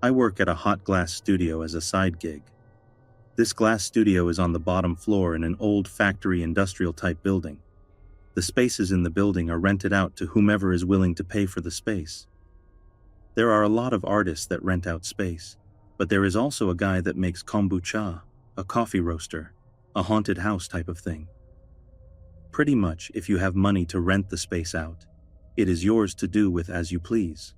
I work at a hot glass studio as a side gig. This glass studio is on the bottom floor in an old factory industrial type building. The spaces in the building are rented out to whomever is willing to pay for the space. There are a lot of artists that rent out space, but there is also a guy that makes kombucha, a coffee roaster, a haunted house type of thing. Pretty much, if you have money to rent the space out, it is yours to do with as you please.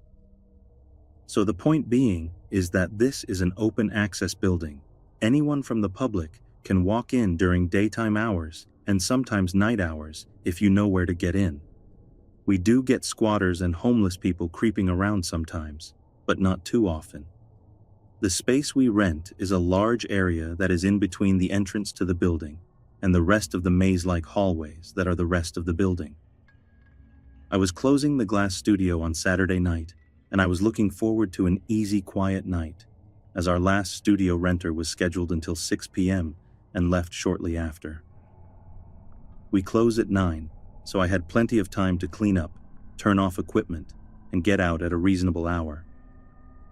So the point being is that this is an open access building. Anyone from the public can walk in during daytime hours and sometimes night hours if you know where to get in. We do get squatters and homeless people creeping around sometimes, but not too often. The space we rent is a large area that is in between the entrance to the building and the rest of the maze-like hallways that are the rest of the building. I was closing the glass studio on Saturday night, and I was looking forward to an easy, quiet night, as our last studio renter was scheduled until 6 p.m. and left shortly after. We close at 9, so I had plenty of time to clean up, turn off equipment, and get out at a reasonable hour.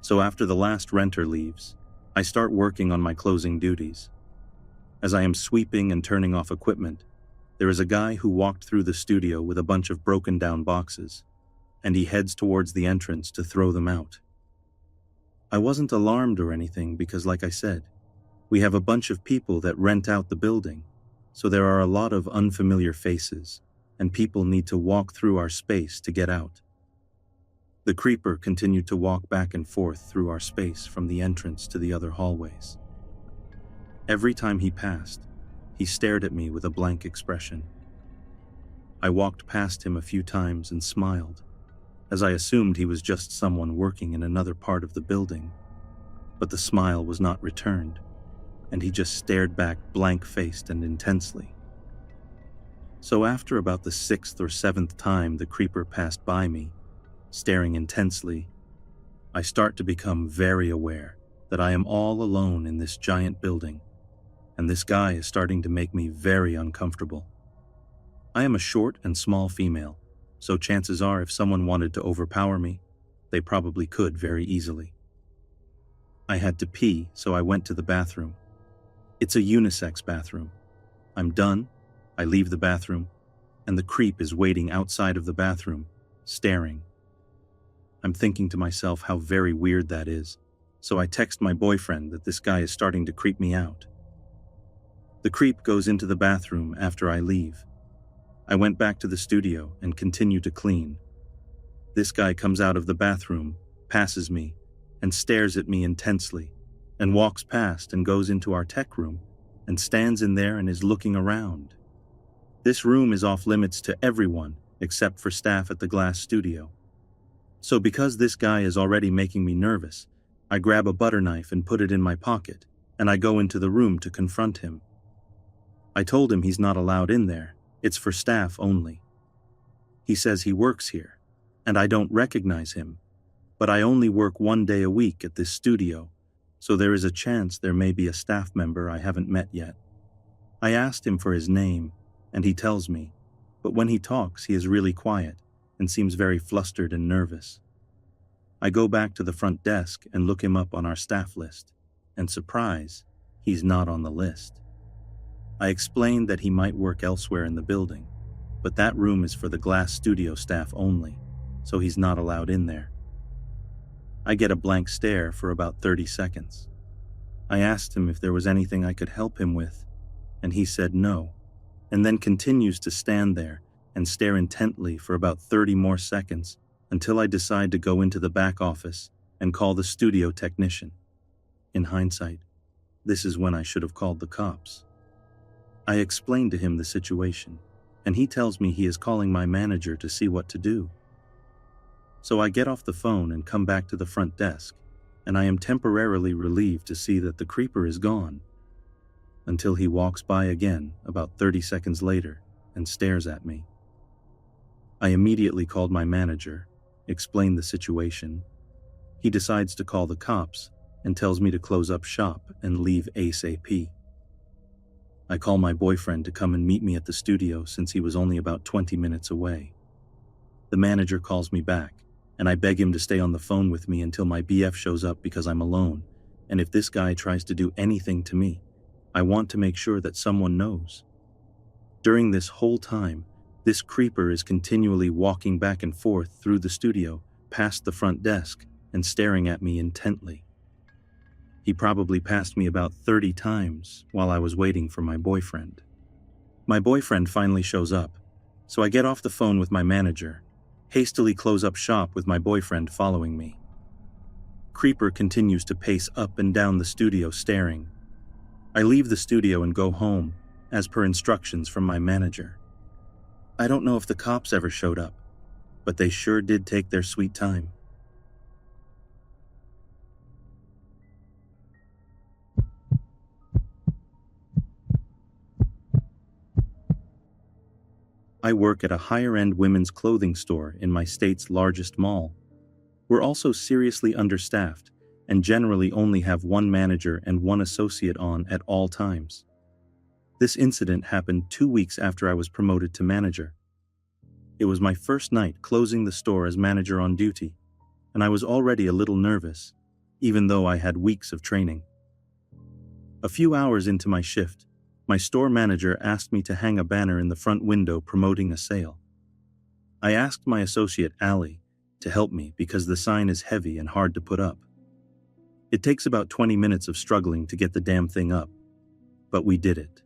So after the last renter leaves, I start working on my closing duties. As I am sweeping and turning off equipment, there is a guy who walked through the studio with a bunch of broken down boxes, and he heads towards the entrance to throw them out. I wasn't alarmed or anything because, like I said, we have a bunch of people that rent out the building, so there are a lot of unfamiliar faces, and people need to walk through our space to get out. The creeper continued to walk back and forth through our space from the entrance to the other hallways. Every time he passed, he stared at me with a blank expression. I walked past him a few times and smiled, as I assumed he was just someone working in another part of the building, but the smile was not returned, and he just stared back blank-faced and intensely. So after about the 6th or 7th time the creeper passed by me, staring intensely, I start to become very aware that I am all alone in this giant building, and this guy is starting to make me very uncomfortable. I am a short and small female, so chances are if someone wanted to overpower me, they probably could very easily. I had to pee, so I went to the bathroom. It's a unisex bathroom. I'm done, I leave the bathroom, and the creep is waiting outside of the bathroom, staring. I'm thinking to myself how very weird that is, so I text my boyfriend that this guy is starting to creep me out. The creep goes into the bathroom after I leave. I went back to the studio and continue to clean. This guy comes out of the bathroom, passes me, and stares at me intensely, and walks past and goes into our tech room and stands in there and is looking around. This room is off limits to everyone except for staff at the glass studio. So because this guy is already making me nervous, I grab a butter knife and put it in my pocket, and I go into the room to confront him. I told him he's not allowed in there. It's for staff only. He says he works here, and I don't recognize him, but I only work 1 day a week at this studio, so there is a chance there may be a staff member I haven't met yet. I asked him for his name, and he tells me, but when he talks he is really quiet and seems very flustered and nervous. I go back to the front desk and look him up on our staff list, and surprise, he's not on the list. I explained that he might work elsewhere in the building, but that room is for the glass studio staff only, so he's not allowed in there. I get a blank stare for about 30 seconds. I asked him if there was anything I could help him with, and he said no, and then continues to stand there and stare intently for about 30 more seconds until I decide to go into the back office and call the studio technician. In hindsight, this is when I should have called the cops. I explained to him the situation, and he tells me he is calling my manager to see what to do. So I get off the phone and come back to the front desk, and I am temporarily relieved to see that the creeper is gone, until he walks by again about 30 seconds later and stares at me. I immediately called my manager, explained the situation. He decides to call the cops and tells me to close up shop and leave ASAP. I call my boyfriend to come and meet me at the studio since he was only about 20 minutes away. The manager calls me back and I beg him to stay on the phone with me until my BF shows up because I'm alone, and if this guy tries to do anything to me, I want to make sure that someone knows. During this whole time, this creeper is continually walking back and forth through the studio, past the front desk, and staring at me intently. He probably passed me about 30 times while I was waiting for my boyfriend. My boyfriend finally shows up, so I get off the phone with my manager, hastily close up shop with my boyfriend following me. Creeper continues to pace up and down the studio staring. I leave the studio and go home, as per instructions from my manager. I don't know if the cops ever showed up, but they sure did take their sweet time. I work at a higher-end women's clothing store in my state's largest mall. We're also seriously understaffed and generally only have one manager and one associate on at all times. This incident happened 2 weeks after I was promoted to manager. It was my first night closing the store as manager on duty, and I was already a little nervous, even though I had weeks of training. A few hours into my shift, my store manager asked me to hang a banner in the front window promoting a sale. I asked my associate, Allie, to help me because the sign is heavy and hard to put up. It takes about 20 minutes of struggling to get the damn thing up, but we did it.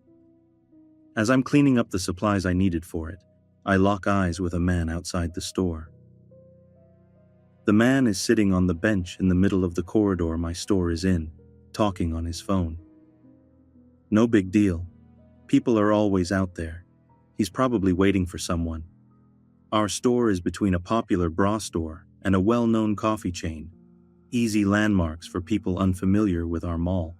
As I'm cleaning up the supplies I needed for it, I lock eyes with a man outside the store. The man is sitting on the bench in the middle of the corridor my store is in, talking on his phone. No big deal. People are always out there. He's probably waiting for someone. Our store is between a popular bra store and a well-known coffee chain, easy landmarks for people unfamiliar with our mall.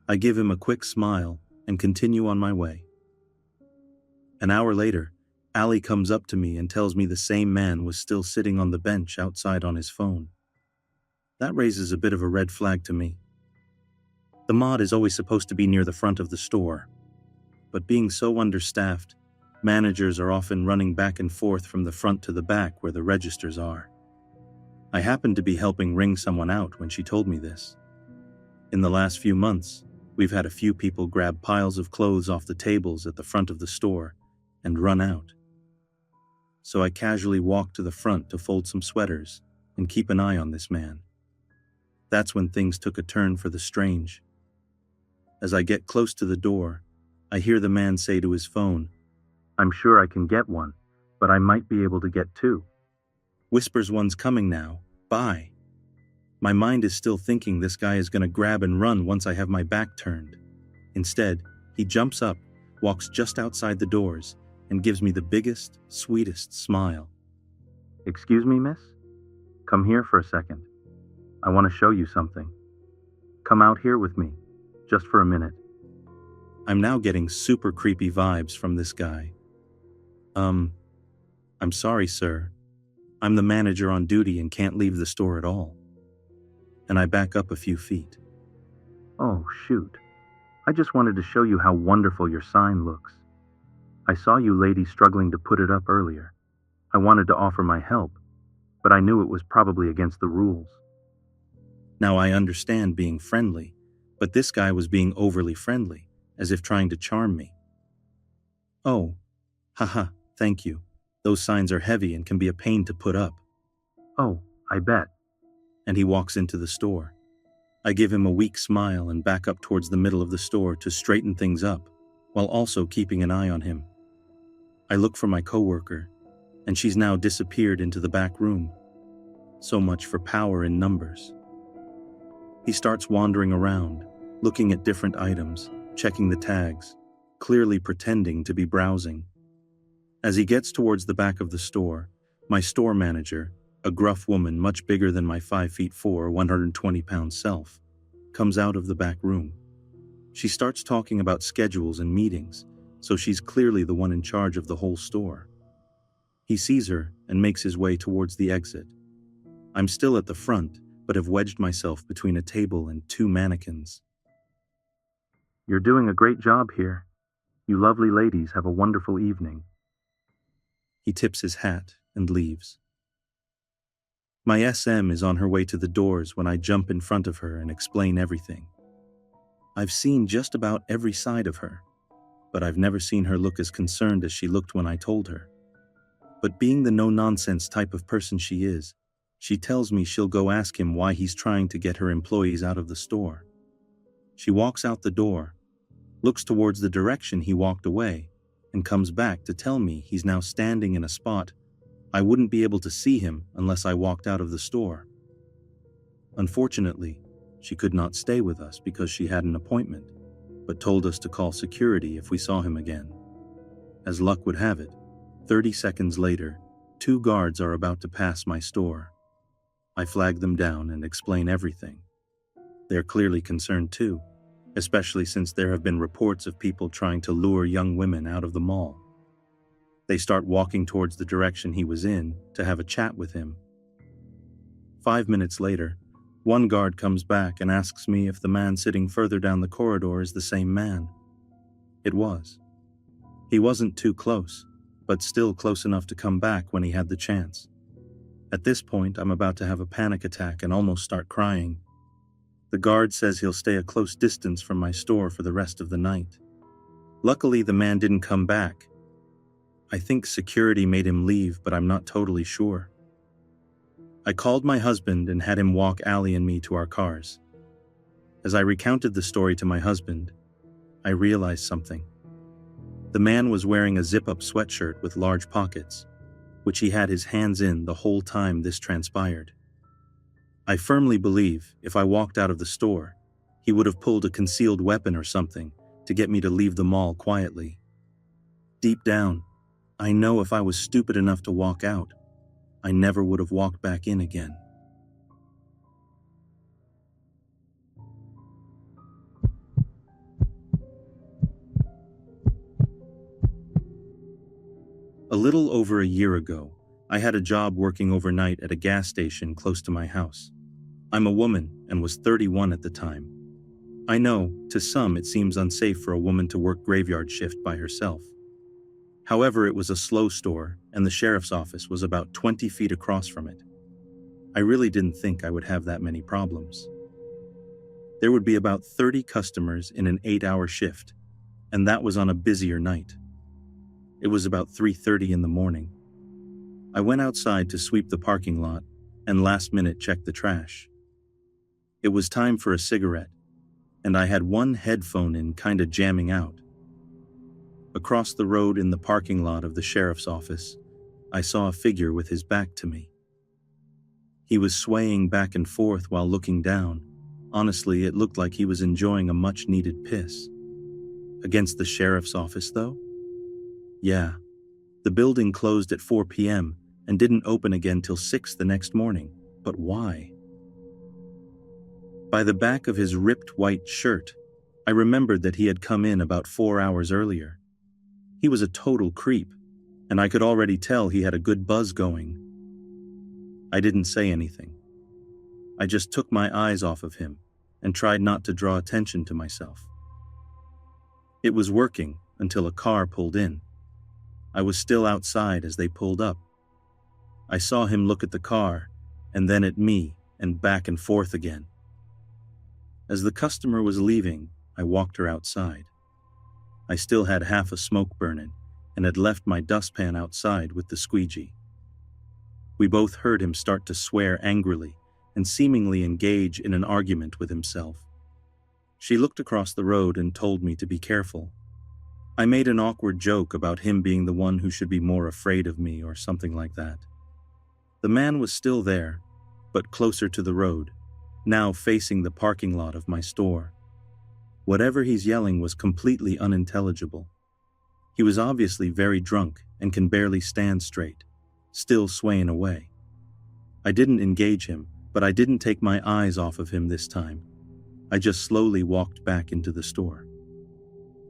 I give him a quick smile and continue on my way. An hour later, Allie comes up to me and tells me the same man was still sitting on the bench outside on his phone. That raises a bit of a red flag to me. The mod is always supposed to be near the front of the store, but being so understaffed, managers are often running back and forth from the front to the back where the registers are. I happened to be helping ring someone out when she told me this. In the last few months, we've had a few people grab piles of clothes off the tables at the front of the store and run out. So I casually walk to the front to fold some sweaters and keep an eye on this man. That's when things took a turn for the strange. As I get close to the door, I hear the man say to his phone, "I'm sure I can get one, but I might be able to get two. Whispers one's coming now, bye." My mind is still thinking this guy is going to grab and run once I have my back turned. Instead, he jumps up, walks just outside the doors, and gives me the biggest, sweetest smile. "Excuse me, miss? Come here for a second. I want to show you something. Come out here with me, just for a minute." I'm now getting super creepy vibes from this guy. I'm sorry, sir. I'm the manager on duty and can't leave the store at all." And I back up a few feet. "Oh, shoot. I just wanted to show you how wonderful your sign looks. I saw you ladies struggling to put it up earlier. I wanted to offer my help, but I knew it was probably against the rules." Now I understand being friendly, but this guy was being overly friendly, as if trying to charm me. "Oh, haha, thank you. Those signs are heavy and can be a pain to put up." "Oh, I bet." And he walks into the store. I give him a weak smile and back up towards the middle of the store to straighten things up, while also keeping an eye on him. I look for my coworker, and she's now disappeared into the back room. So much for power in numbers. He starts wandering around, looking at different items, checking the tags, clearly pretending to be browsing. As he gets towards the back of the store, my store manager, a gruff woman much bigger than my 5'4", 120-pound self, comes out of the back room. She starts talking about schedules and meetings, so she's clearly the one in charge of the whole store. He sees her and makes his way towards the exit. I'm still at the front, but have wedged myself between a table and two mannequins. "You're doing a great job here. You lovely ladies have a wonderful evening." He tips his hat and leaves. My SM is on her way to the doors when I jump in front of her and explain everything. I've seen just about every side of her, but I've never seen her look as concerned as she looked when I told her. But being the no-nonsense type of person she is, she tells me she'll go ask him why he's trying to get her employees out of the store. She walks out the door, looks towards the direction he walked away, and comes back to tell me he's now standing in a spot I wouldn't be able to see him unless I walked out of the store. Unfortunately, she could not stay with us because she had an appointment, but told us to call security if we saw him again. As luck would have it, 30 seconds later, 2 guards are about to pass my store. I flag them down and explain everything. They're clearly concerned too, especially since there have been reports of people trying to lure young women out of the mall. They start walking towards the direction he was in to have a chat with him. 5 minutes later, one guard comes back and asks me if the man sitting further down the corridor is the same man. It was. He wasn't too close, but still close enough to come back when he had the chance. At this point, I'm about to have a panic attack and almost start crying. The guard says he'll stay a close distance from my store for the rest of the night. Luckily, the man didn't come back. I think security made him leave, but I'm not totally sure. I called my husband and had him walk Allie and me to our cars. As I recounted the story to my husband, I realized something. The man was wearing a zip-up sweatshirt with large pockets, which he had his hands in the whole time this transpired. I firmly believe if I walked out of the store, he would have pulled a concealed weapon or something to get me to leave the mall quietly. Deep down, I know if I was stupid enough to walk out, I never would have walked back in again. A little over a year ago, I had a job working overnight at a gas station close to my house. I'm a woman and was 31 at the time. I know, to some it seems unsafe for a woman to work graveyard shift by herself. However, it was a slow store and the sheriff's office was about 20 feet across from it. I really didn't think I would have that many problems. There would be about 30 customers in an 8-hour shift, and that was on a busier night. It was about 3:30 in the morning. I went outside to sweep the parking lot and last minute checked the trash. It was time for a cigarette, and I had one headphone in kinda jamming out. Across the road in the parking lot of the sheriff's office, I saw a figure with his back to me. He was swaying back and forth while looking down. Honestly, it looked like he was enjoying a much-needed piss. Against the sheriff's office, though? Yeah. The building closed at 4 p.m. and didn't open again till 6 the next morning. But why? By the back of his ripped white shirt, I remembered that he had come in about 4 hours earlier. He was a total creep, and I could already tell he had a good buzz going. I didn't say anything. I just took my eyes off of him and tried not to draw attention to myself. It was working until a car pulled in. I was still outside as they pulled up. I saw him look at the car and then at me and back and forth again. As the customer was leaving, I walked her outside. I still had half a smoke burning and had left my dustpan outside with the squeegee. We both heard him start to swear angrily and seemingly engage in an argument with himself. She looked across the road and told me to be careful. I made an awkward joke about him being the one who should be more afraid of me or something like that. The man was still there, but closer to the road, now facing the parking lot of my store. Whatever he's yelling was completely unintelligible. He was obviously very drunk and can barely stand straight, still swaying away. I didn't engage him, but I didn't take my eyes off of him this time. I just slowly walked back into the store.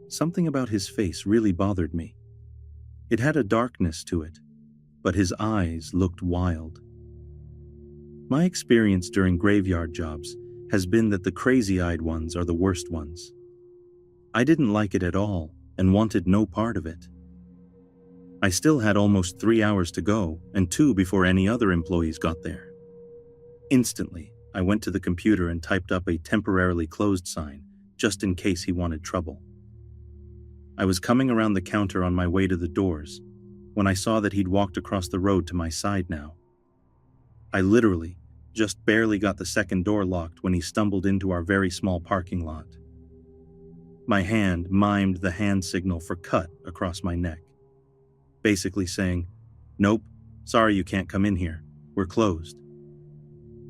Something about his face really bothered me. It had a darkness to it, but his eyes looked wild. My experience during graveyard jobs has been that the crazy-eyed ones are the worst ones. I didn't like it at all and wanted no part of it. I still had almost 3 hours to go and 2 before any other employees got there. Instantly, I went to the computer and typed up a temporarily closed sign, just in case he wanted trouble. I was coming around the counter on my way to the doors, when I saw that he'd walked across the road to my side now. I literally just barely got the second door locked when he stumbled into our very small parking lot. My hand mimed the hand signal for cut across my neck, basically saying, "Nope, sorry you can't come in here, we're closed."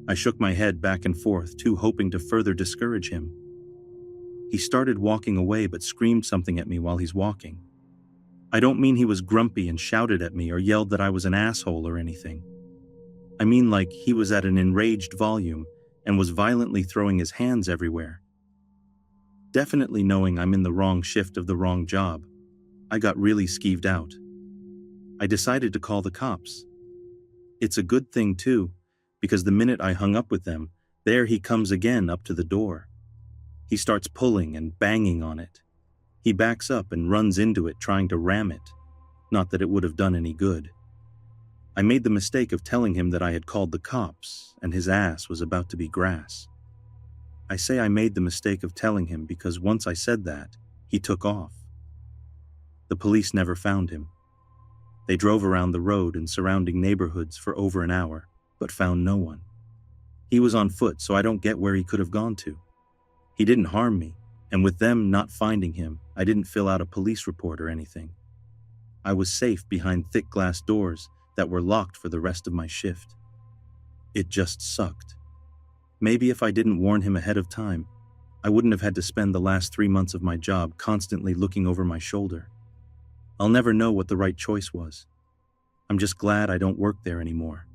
I shook my head back and forth, too hoping to further discourage him. He started walking away but screamed something at me while he's walking. I don't mean he was grumpy and shouted at me or yelled that I was an asshole or anything. I mean like he was at an enraged volume and was violently throwing his hands everywhere. Definitely knowing I'm in the wrong shift of the wrong job, I got really skeeved out. I decided to call the cops. It's a good thing too, because the minute I hung up with them, there he comes again up to the door. He starts pulling and banging on it. He backs up and runs into it trying to ram it. Not that it would have done any good. I made the mistake of telling him that I had called the cops and his ass was about to be grass. I say I made the mistake of telling him because once I said that, he took off. The police never found him. They drove around the road and surrounding neighborhoods for over an hour, but found no one. He was on foot, so I don't get where he could have gone to. He didn't harm me, and with them not finding him, I didn't fill out a police report or anything. I was safe behind thick glass doors that were locked for the rest of my shift. It just sucked. Maybe if I didn't warn him ahead of time, I wouldn't have had to spend the last 3 months of my job constantly looking over my shoulder. I'll never know what the right choice was. I'm just glad I don't work there anymore.